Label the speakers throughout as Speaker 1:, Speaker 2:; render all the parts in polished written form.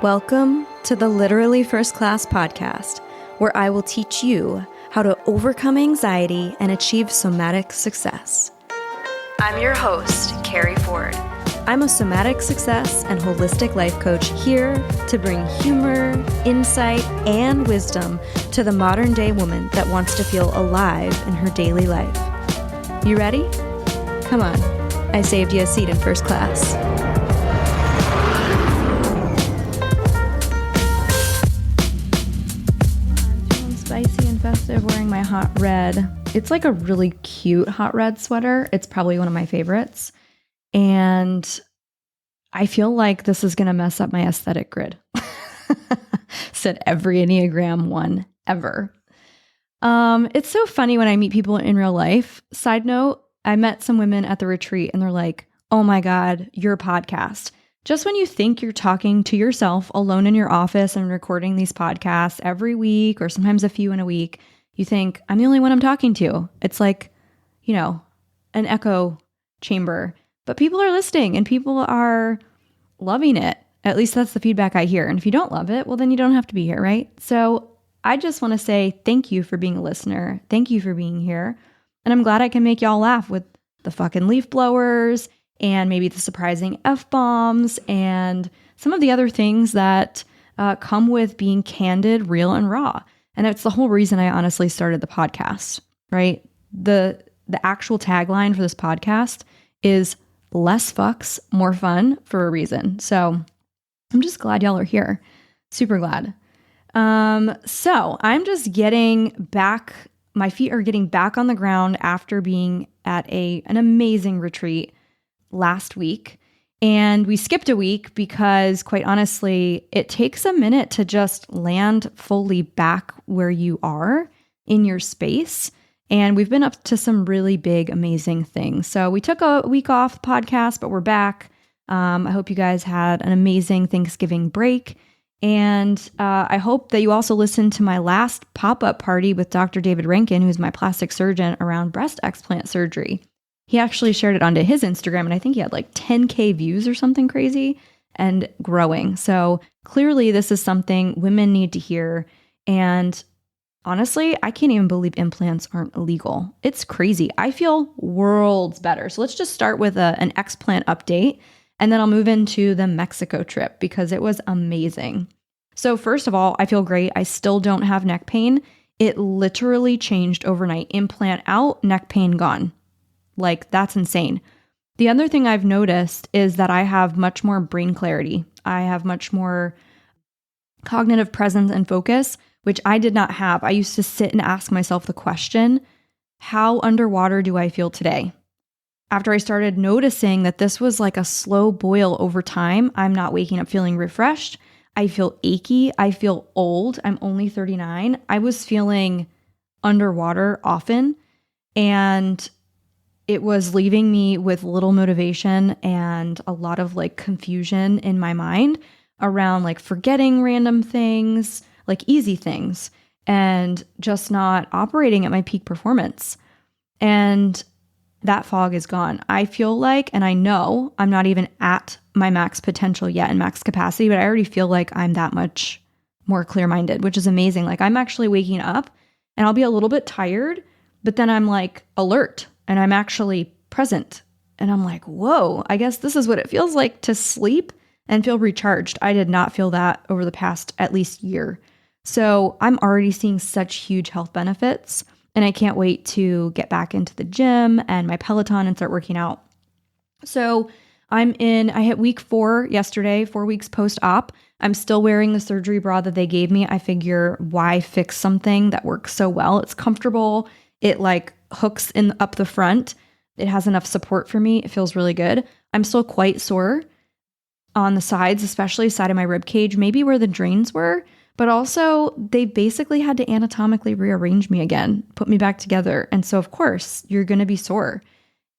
Speaker 1: Welcome to the Literally First Class podcast, where I will teach you how to overcome anxiety and achieve somatic success. I'm your host, Keri Ford. I'm a somatic success and holistic life coach here to bring humor, insight, and wisdom to the modern day woman that wants to feel alive in her daily life. You ready? Come on, I saved you a seat in first class. Spicy and festive, wearing my hot red. It's like a really cute hot red sweater. It's probably one of my favorites. And I feel like this is going to mess up my aesthetic grid. Said every Enneagram one ever. It's so funny when I meet people in real life. Side note, I met some women at the retreat and they're like, oh my God, your podcast. Just when you think you're talking to yourself alone in your office and recording these podcasts every week or sometimes a few in a week, you think, I'm the only one I'm talking to. It's like, an echo chamber. But people are listening and people are loving it. At least that's the feedback I hear. And if you don't love it, well, then you don't have to be here, right? So I just want to say thank you for being a listener. Thank you for being here. And I'm glad I can make y'all laugh with the fucking leaf blowers and maybe the surprising F-bombs and some of the other things that come with being candid, real, and raw. And it's the whole reason I honestly started the podcast, right? The actual tagline for this podcast is less fucks, more fun for a reason. So I'm just glad y'all are here. Super glad. So I'm just getting back, my feet are getting back on the ground after being at an amazing retreat last week. And we skipped a week because, quite honestly, it takes a minute to just land fully back where you are in your space. And we've been up to some really big, amazing things. So we took a week off podcast, but we're back. I hope you guys had an amazing Thanksgiving break. And I hope that you also listened to my last pop-up party with Dr. David Rankin, who's my plastic surgeon, around breast explant surgery. He actually shared it onto his Instagram, and I think he had like 10K views or something crazy and growing. So clearly this is something women need to hear. And honestly, I can't even believe implants aren't illegal. It's crazy. I feel worlds better. So let's just start with an explant update, and then I'll move into the Mexico trip because it was amazing. So first of all, I feel great. I still don't have neck pain. It literally changed overnight. Implant out, neck pain gone. Like, that's insane. The other thing I've noticed is that I have much more brain clarity. I have much more cognitive presence and focus, which I did not have. I used to sit and ask myself the question, how underwater do I feel today? After I started noticing that this was like a slow boil over time, I'm not waking up feeling refreshed. I feel achy. I feel old. I'm only 39. I was feeling underwater often, and it was leaving me with little motivation and a lot of like confusion in my mind around like forgetting random things, like easy things, and just not operating at my peak performance. And that fog is gone. I feel like, and I know I'm not even at my max potential yet and max capacity, but I already feel like I'm that much more clear-minded, which is amazing. Like, I'm actually waking up and I'll be a little bit tired, but then I'm like alert and I'm actually present. And I'm like, whoa, I guess this is what it feels like to sleep and feel recharged. I did not feel that over the past at least year. So I'm already seeing such huge health benefits, and I can't wait to get back into the gym and my Peloton and start working out. So I hit week 4 yesterday, 4 weeks post-op. I'm still wearing the surgery bra that they gave me. I figure, why fix something that works so well? It's comfortable. It like hooks in up the front. It has enough support for me. It feels really good. I'm still quite sore on the sides, especially side of my rib cage, maybe where the drains were, but also they basically had to anatomically rearrange me again, put me back together. And so of course you're going to be sore.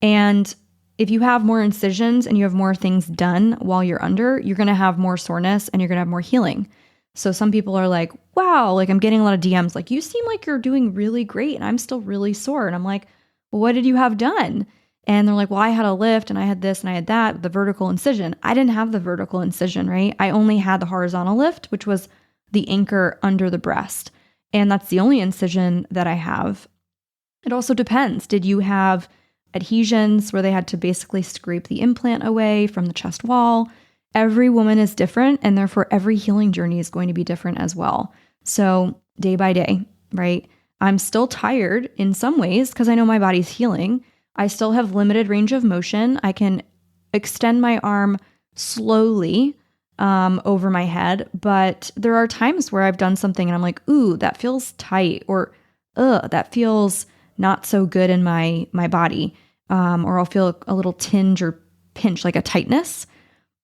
Speaker 1: And if you have more incisions and you have more things done while you're under, you're going to have more soreness and you're going to have more healing. So some people are like, wow, like I'm getting a lot of DMs, like, you seem like you're doing really great and I'm still really sore. And I'm like, well, what did you have done? And they're like, well, I had a lift and I had this and I had that, the vertical incision. I didn't have the vertical incision, right? I only had the horizontal lift, which was the anchor under the breast. And that's the only incision that I have. It also depends. Did you have adhesions where they had to basically scrape the implant away from the chest wall? Every woman is different, and therefore every healing journey is going to be different as well. So day by day, right? I'm still tired in some ways because I know my body's healing. I still have limited range of motion. I can extend my arm slowly over my head, but there are times where I've done something and I'm like, ooh, that feels tight, or that feels not so good in my body, or I'll feel a little tinge or pinch, like a tightness.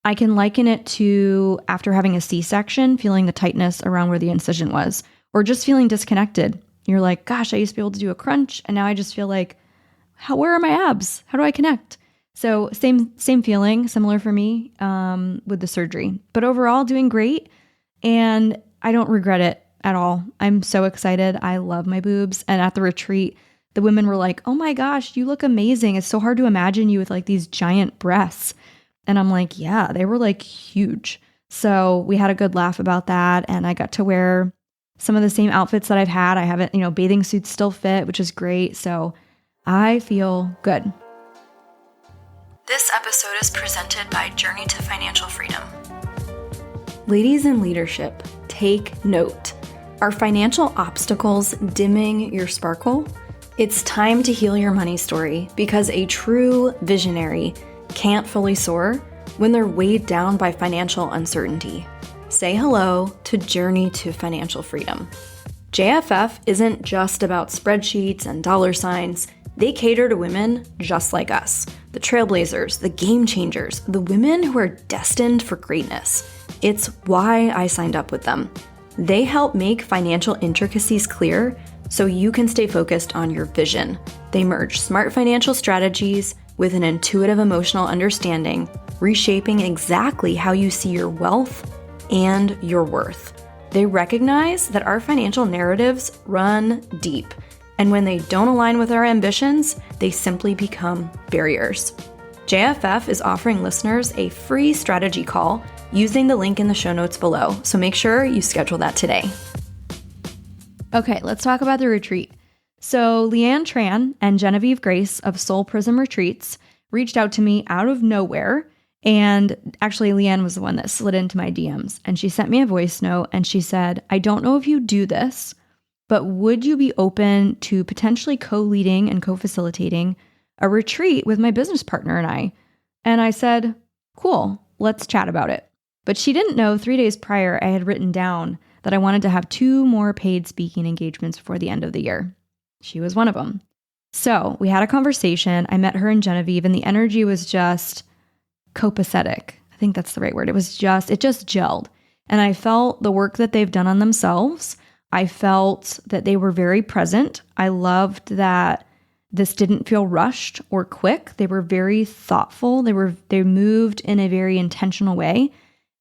Speaker 1: I can liken it to after having a C-section, feeling the tightness around where the incision was, or just feeling disconnected. You're like, gosh, I used to be able to do a crunch, and now I just feel like, where are my abs? How do I connect? So same feeling, similar for me with the surgery. But overall, doing great, and I don't regret it at all. I'm so excited. I love my boobs. And at the retreat, the women were like, oh my gosh, you look amazing. It's so hard to imagine you with like these giant breasts. And I'm like, yeah, they were like huge. So we had a good laugh about that. And I got to wear some of the same outfits that I've had. I haven't, bathing suits still fit, which is great. So I feel good.
Speaker 2: This episode is presented by Journey to Financial Freedom.
Speaker 1: Ladies in leadership, take note. Are financial obstacles dimming your sparkle? It's time to heal your money story, because a true visionary can't fully soar when they're weighed down by financial uncertainty. Say hello to Journey to Financial Freedom. JFF isn't just about spreadsheets and dollar signs. They cater to women just like us, the trailblazers, the game changers, the women who are destined for greatness. It's why I signed up with them. They help make financial intricacies clear so you can stay focused on your vision. They merge smart financial strategies with an intuitive emotional understanding, reshaping exactly how you see your wealth and your worth. They recognize that our financial narratives run deep, and when they don't align with our ambitions, they simply become barriers. JFF is offering listeners a free strategy call using the link in the show notes below, so make sure you schedule that today. Okay, let's talk about the retreat. So Leanne Tran and Genevieve Grace of Soul Prism Retreats reached out to me out of nowhere. And actually, Leanne was the one that slid into my DMs. And she sent me a voice note and she said, I don't know if you do this, but would you be open to potentially co-leading and co-facilitating a retreat with my business partner and I? And I said, cool, let's chat about it. But she didn't know 3 days prior I had written down that I wanted to have 2 more paid speaking engagements before the end of the year. She was one of them. So we had a conversation. I met her and Genevieve, and the energy was just copacetic. I think that's the right word. It just gelled. And I felt the work that they've done on themselves. I felt that they were very present. I loved that this didn't feel rushed or quick. They were very thoughtful. They moved in a very intentional way.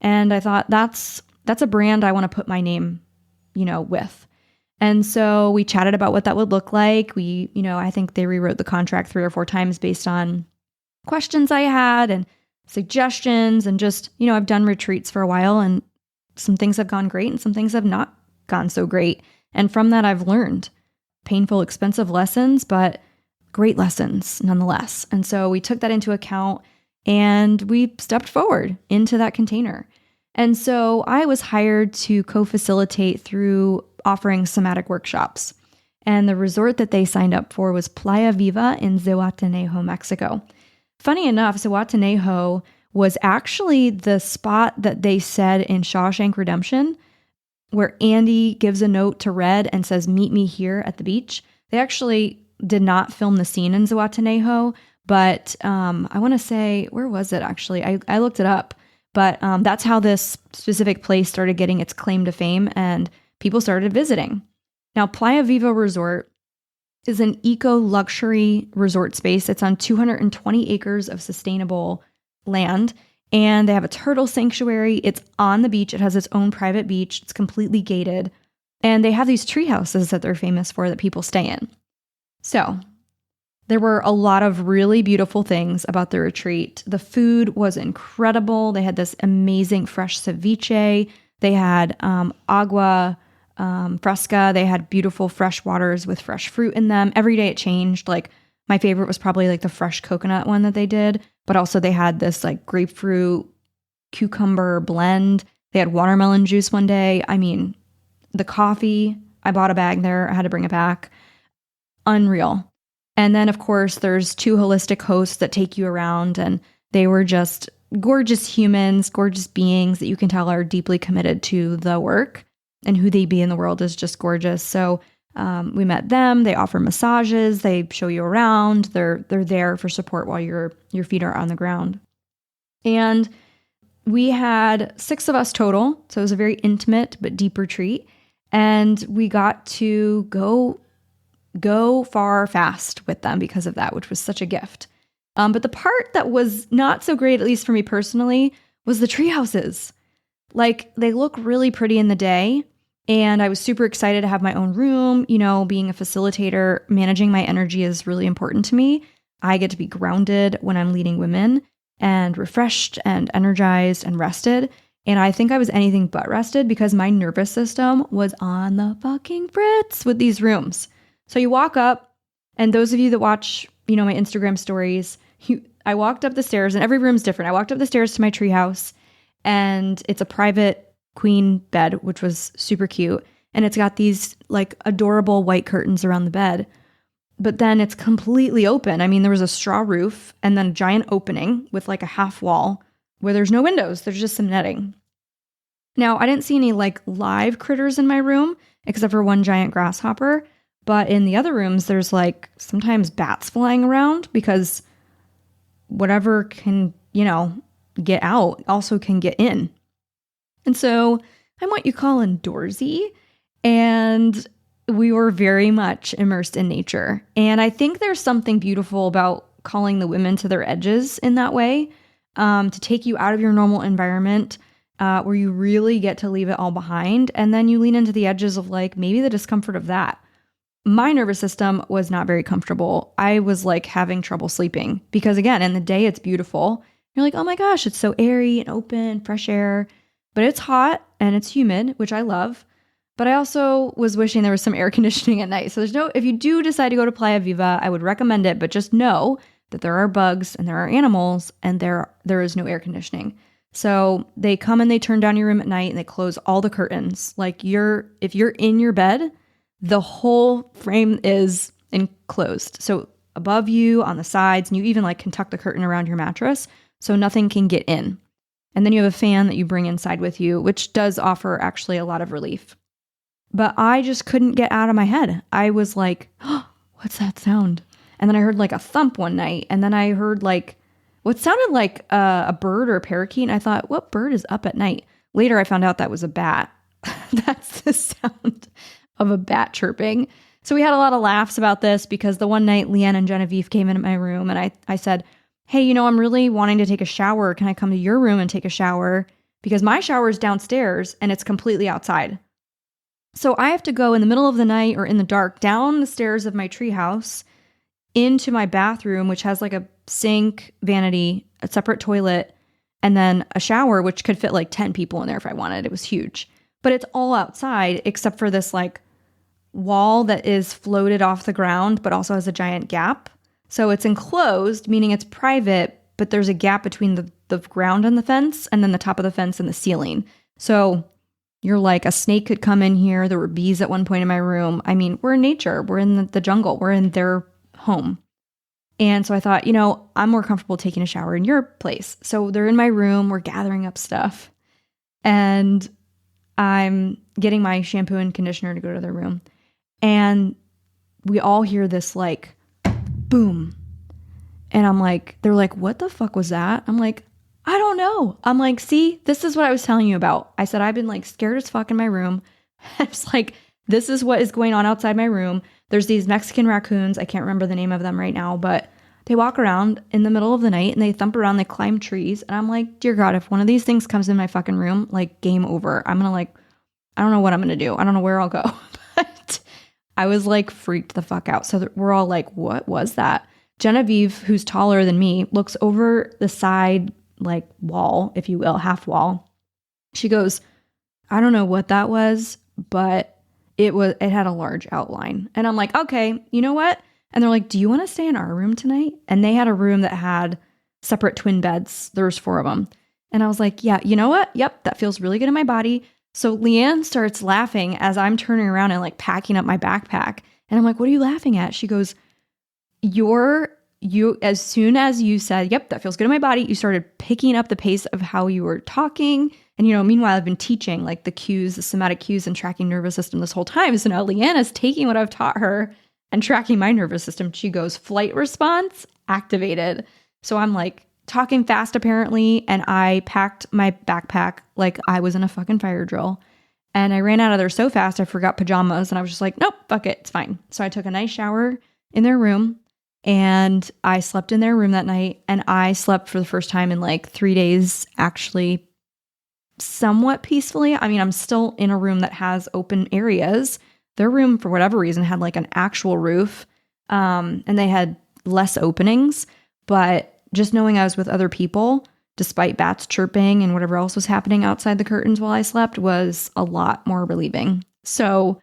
Speaker 1: And I thought that's a brand I want to put my name, with. And so we chatted about what that would look like. I think they rewrote the contract 3 or 4 times based on questions I had and suggestions, and just, I've done retreats for a while, and some things have gone great and some things have not gone so great. And from that, I've learned painful, expensive lessons, but great lessons nonetheless. And so we took that into account and we stepped forward into that container. And so I was hired to co-facilitate through offering somatic workshops. And the resort that they signed up for was Playa Viva in Zihuatanejo, Mexico. Funny enough, Zihuatanejo was actually the spot that they said in Shawshank Redemption, where Andy gives a note to Red and says, meet me here at the beach. They actually did not film the scene in Zihuatanejo, but I want to say, where was it actually? I looked it up, but that's how this specific place started getting its claim to fame and people started visiting. Now, Playa Viva Resort is an eco-luxury resort space. It's on 220 acres of sustainable land, and they have a turtle sanctuary. It's on the beach. It has its own private beach. It's completely gated, and they have these tree houses that they're famous for that people stay in. So There were a lot of really beautiful things about the retreat. The food was incredible. They had this amazing fresh ceviche. They had agua fresca. They had beautiful fresh waters with fresh fruit in them. Every day it changed. Like my favorite was probably like the fresh coconut one that they did, but also they had this like grapefruit cucumber blend. They had watermelon juice one day. I mean, the coffee, I bought a bag there. I had to bring it back. Unreal. And then, of course, there's 2 holistic hosts that take you around, and they were just gorgeous humans, gorgeous beings that you can tell are deeply committed to the work, and who they be in the world is just gorgeous. So we met them. They offer massages. They show you around. They're there for support while your feet are on the ground. And we had 6 of us total, so it was a very intimate but deep retreat. And we got to go far fast with them because of that, which was such a gift. But the part that was not so great, at least for me personally, was the tree houses. Like, they look really pretty in the day, and I was super excited to have my own room. You know, being a facilitator, managing my energy is really important to me. I get to be grounded when I'm leading women and refreshed and energized and rested. And I think I was anything but rested because my nervous system was on the fucking fritz with these rooms. So you walk up, and those of you that watch, you know, my Instagram stories, I walked up the stairs, and every room's different. I walked up the stairs to my treehouse, and it's a private queen bed, which was super cute. And it's got these like adorable white curtains around the bed. But then it's completely open. I mean, there was a straw roof and then a giant opening with like a half wall where there's no windows. There's just some netting. Now, I didn't see any like live critters in my room except for one giant grasshopper. But in the other rooms, there's like sometimes bats flying around because whatever can, you know, get out also can get in. And so I'm what you call indoorsy. And we were very much immersed in nature. And I think there's something beautiful about calling the women to their edges in that way, to take you out of your normal environment, where you really get to leave it all behind. And then you lean into the edges of like maybe the discomfort of that. My nervous system was not very comfortable. I was like having trouble sleeping because, again, in the day it's beautiful. You're like, oh my gosh, it's so airy and open, fresh air, but it's hot and it's humid, which I love. But I also was wishing there was some air conditioning at night. So if you do decide to go to Playa Viva, I would recommend it, but just know that there are bugs and there are animals and there is no air conditioning. So they come and they turn down your room at night and they close all the curtains. Like if you're in your bed, the whole frame is enclosed. So above you, on the sides, and you even like can tuck the curtain around your mattress so nothing can get in. And then you have a fan that you bring inside with you, which does offer actually a lot of relief. But I just couldn't get out of my head. I was like, oh, what's that sound? And then I heard like a thump one night. And then I heard like what sounded like a bird or a parakeet. And I thought, what bird is up at night? Later, I found out that was a bat. That's the sound of a bat chirping. So we had a lot of laughs about this because the one night Leanne and Genevieve came into my room and I said, hey, you know, I'm really wanting to take a shower. Can I come to your room and take a shower? Because my shower is downstairs and it's completely outside. So I have to go in the middle of the night or in the dark down the stairs of my treehouse into my bathroom, which has like a sink, vanity, a separate toilet, and then a shower, which could fit like 10 people in there if I wanted. It was huge. But it's all outside except for this like wall that is floated off the ground, but also has a giant gap. So it's enclosed, meaning it's private, but there's a gap between the ground and the fence and then the top of the fence and the ceiling. So you're like, a snake could come in here. There were bees at one point in my room. I mean, we're in nature. We're in the jungle. We're in their home. And so I thought, you know, I'm more comfortable taking a shower in your place. So they're in my room. We're gathering up stuff. And I'm getting my shampoo and conditioner to go to their room. And we all hear this like boom. And I'm like, they're like, what the fuck was that? I'm like, I don't know. I'm like, see, this is what I was telling you about. I said, I've been like scared as fuck in my room. I was like, this is what is going on outside my room. There's these Mexican raccoons. I can't remember the name of them right now, but they walk around in the middle of the night and they thump around, they climb trees. And I'm like, dear God, if one of these things comes in my fucking room, like game over. I'm going to like, I don't know what I'm going to do. I don't know where I'll go. But I was like freaked the fuck out. So we're all like, what was that? Genevieve, who's taller than me, looks over the side, like wall, if you will, half wall. She goes, I don't know what that was, but it had a large outline. And I'm like, okay, you know what? And they're like, do you want to stay in our room tonight? And they had a room that had separate twin beds. There was 4 of them. And I was like, yeah, you know what? Yep, that feels really good in my body. So Leanne starts laughing as I'm turning around and like packing up my backpack. And I'm like, what are you laughing at? She goes, as soon as you said, yep, that feels good in my body, you started picking up the pace of how you were talking. And, meanwhile, I've been teaching like the cues, the somatic cues and tracking nervous system this whole time. So now Leanna's taking what I've taught her and tracking my nervous system. She goes, flight response activated. So I'm like talking fast apparently. And I packed my backpack like I was in a fucking fire drill. And I ran out of there so fast, I forgot pajamas. And I was just like, nope, fuck it, it's fine. So I took a nice shower in their room. And I slept in their room that night. And I slept for the first time in like 3 days, actually somewhat peacefully. I mean, I'm still in a room that has open areas. Their room, for whatever reason, had like an actual roof, and they had less openings. But just knowing I was with other people, despite bats chirping and whatever else was happening outside the curtains while I slept, was a lot more relieving. So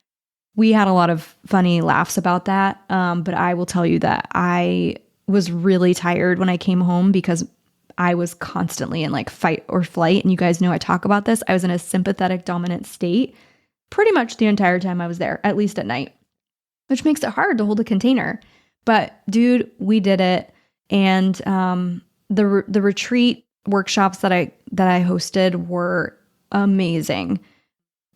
Speaker 1: we had a lot of funny laughs about that. But I will tell you that I was really tired when I came home because I was constantly in like fight or flight. And you guys know I talk about this. I was in a sympathetic dominant state pretty much the entire time I was there, at least at night, which makes it hard to hold a container. But dude, we did it. And the retreat workshops that I hosted were amazing.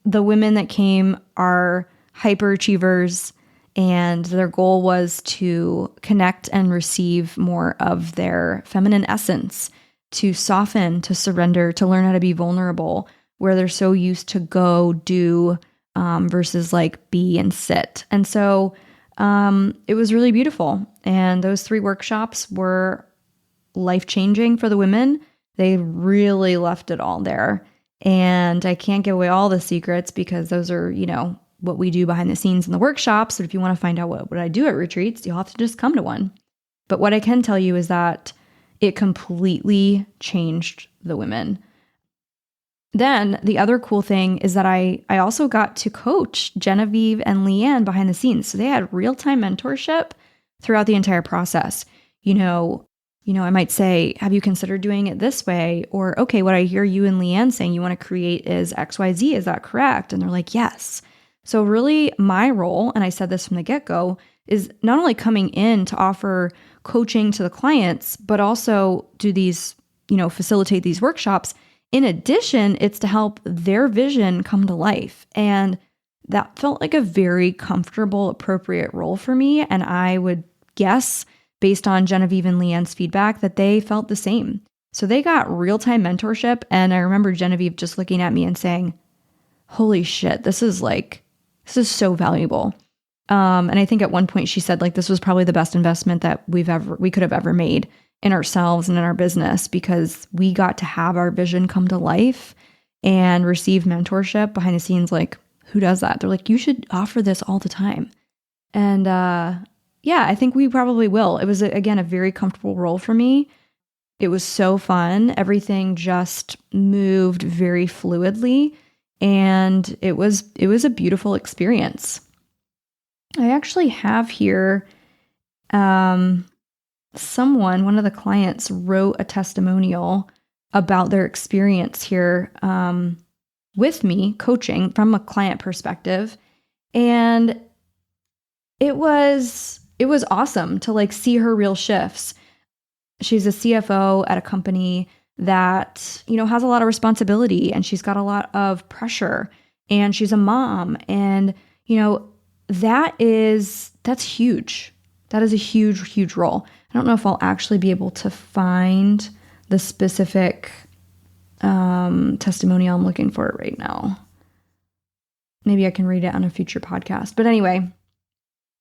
Speaker 1: The women that came are hyperachievers, and their goal was to connect and receive more of their feminine essence, to soften, to surrender, to learn how to be vulnerable, where they're so used to go, do, versus like be and sit. And so it was really beautiful. And those 3 workshops were life-changing for the women. They really left it all there. And I can't give away all the secrets because those are, what we do behind the scenes in the workshops. But if you want to find out what I do at retreats, you'll have to just come to one. But what I can tell you is that it completely changed the women. Then the other cool thing is that I also got to coach Genevieve and Leanne behind the scenes. So they had real-time mentorship throughout the entire process. I might say, have you considered doing it this way? Or, okay, what I hear you and Leanne saying you want to create is XYZ. Is that correct? And they're like, yes. So really my role, and I said this from the get-go, is not only coming in to offer coaching to the clients, but also do these, facilitate these workshops. In addition, it's to help their vision come to life. And that felt like a very comfortable, appropriate role for me. And I would guess, based on Genevieve and Leanne's feedback, that they felt the same. So they got real-time mentorship. And I remember Genevieve just looking at me and saying, holy shit, this is so valuable. And I think at one point she said like this was probably the best investment that we could have ever made in ourselves and in our business, because we got to have our vision come to life and receive mentorship behind the scenes. Like, who does that? They're like, you should offer this all the time. And I think we probably will. It was, again, a very comfortable role for me. It was so fun. Everything just moved very fluidly. And it was a beautiful experience. I actually have here, one of the clients wrote a testimonial about their experience here with me coaching from a client perspective. And it was awesome to like see her real shifts. She's a CFO at a company that, has a lot of responsibility, and she's got a lot of pressure, and she's a mom. And, that's huge. That is a huge, huge role. I don't know if I'll actually be able to find the specific testimonial. I'm looking for it right now. Maybe I can read it on a future podcast. But anyway,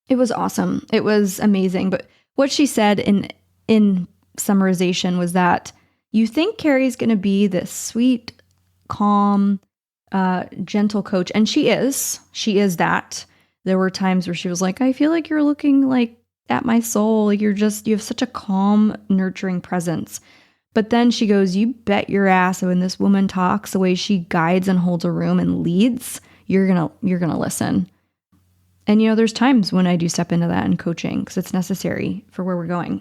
Speaker 1: it was awesome. It was amazing. But what she said in summarization was that you think Keri's going to be this sweet, calm, gentle coach. And she is. She is that. There were times where she was like, I feel like you're looking like at my soul. Like, you have such a calm, nurturing presence. But then she goes, you bet your ass when this woman talks, the way she guides and holds a room and leads, you're gonna listen. And there's times when I do step into that in coaching because it's necessary for where we're going.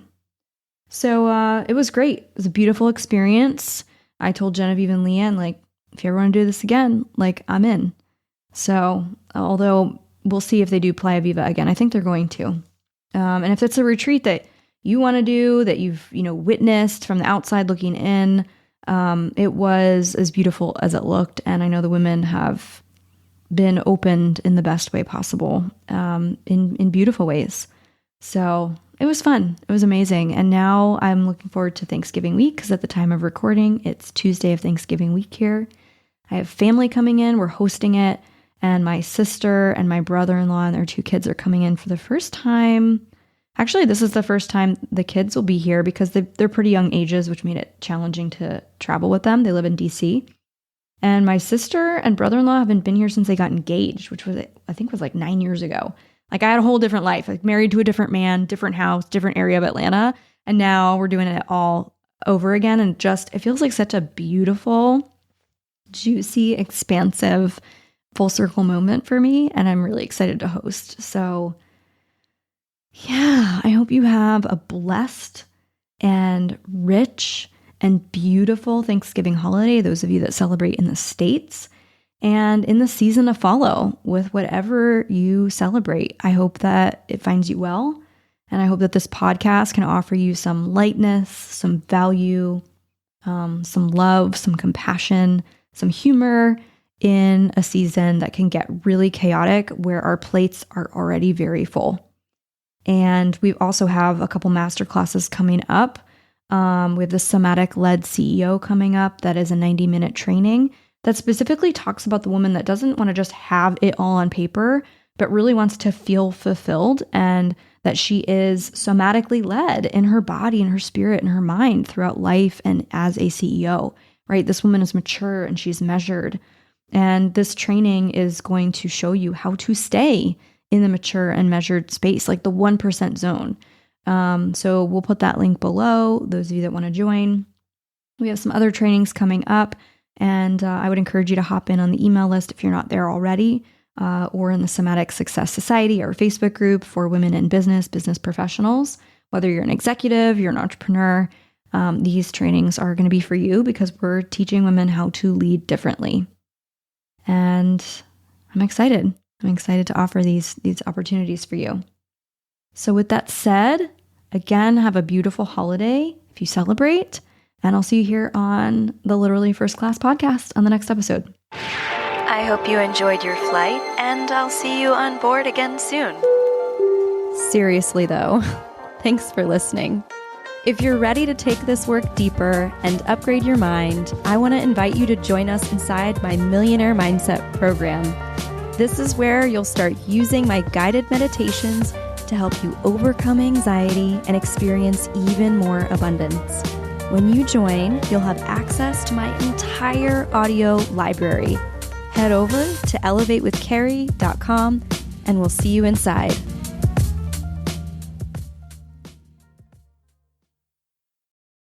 Speaker 1: So it was great. It was a beautiful experience. I told Genevieve and Leanne, like, if you ever want to do this again, like, I'm in. So although we'll see if they do Playa Viva again, I think they're going to. And if it's a retreat that you want to do, that you've witnessed from the outside looking in, it was as beautiful as it looked. And I know the women have been opened in the best way possible, in beautiful ways. So it was fun. It was amazing. And now I'm looking forward to Thanksgiving week because at the time of recording, it's Tuesday of Thanksgiving week here. I have family coming in. We're hosting it. And my sister and my brother-in-law and their 2 kids are coming in for the first time. Actually, this is the first time the kids will be here because they're pretty young ages, which made it challenging to travel with them. They live in DC. And my sister and brother-in-law haven't been here since they got engaged, which I think was like 9 years ago. Like, I had a whole different life, like married to a different man, different house, different area of Atlanta. And now we're doing it all over again. And it feels like such a beautiful, juicy, expansive, full circle moment for me. And I'm really excited to host. So yeah, I hope you have a blessed and rich and beautiful Thanksgiving holiday, those of you that celebrate in the States, and in the season to follow with whatever you celebrate. I hope that it finds you well, and I hope that this podcast can offer you some lightness, some value, some love, some compassion, some humor in a season that can get really chaotic where our plates are already very full. And we also have a couple masterclasses coming up. We have the Somatic led CEO coming up. That is a 90-minute training that specifically talks about the woman that doesn't want to just have it all on paper, but really wants to feel fulfilled, and that she is somatically led in her body and her spirit and her mind throughout life and as a CEO, right? This woman is mature and she's measured. And this training is going to show you how to stay in the mature and measured space, like the 1% zone. So we'll put that link below, those of you that want to join. We have some other trainings coming up, and I would encourage you to hop in on the email list if you're not there already, or in the Somatic Success Society, our Facebook group for women in business professionals. Whether you're an executive, you're an entrepreneur, these trainings are going to be for you because we're teaching women how to lead differently. And I'm excited. I'm excited to offer these opportunities for you. So with that said, again, have a beautiful holiday if you celebrate, and I'll see you here on the Literally First Class podcast on the next episode.
Speaker 2: I hope you enjoyed your flight, and I'll see you on board again soon.
Speaker 1: Seriously though, thanks for listening. If you're ready to take this work deeper and upgrade your mind, I want to invite you to join us inside my Millionaire Mindset program. This is where you'll start using my guided meditations to help you overcome anxiety and experience even more abundance. When you join, you'll have access to my entire audio library. Head over to elevatewithkeri.com and we'll see you inside.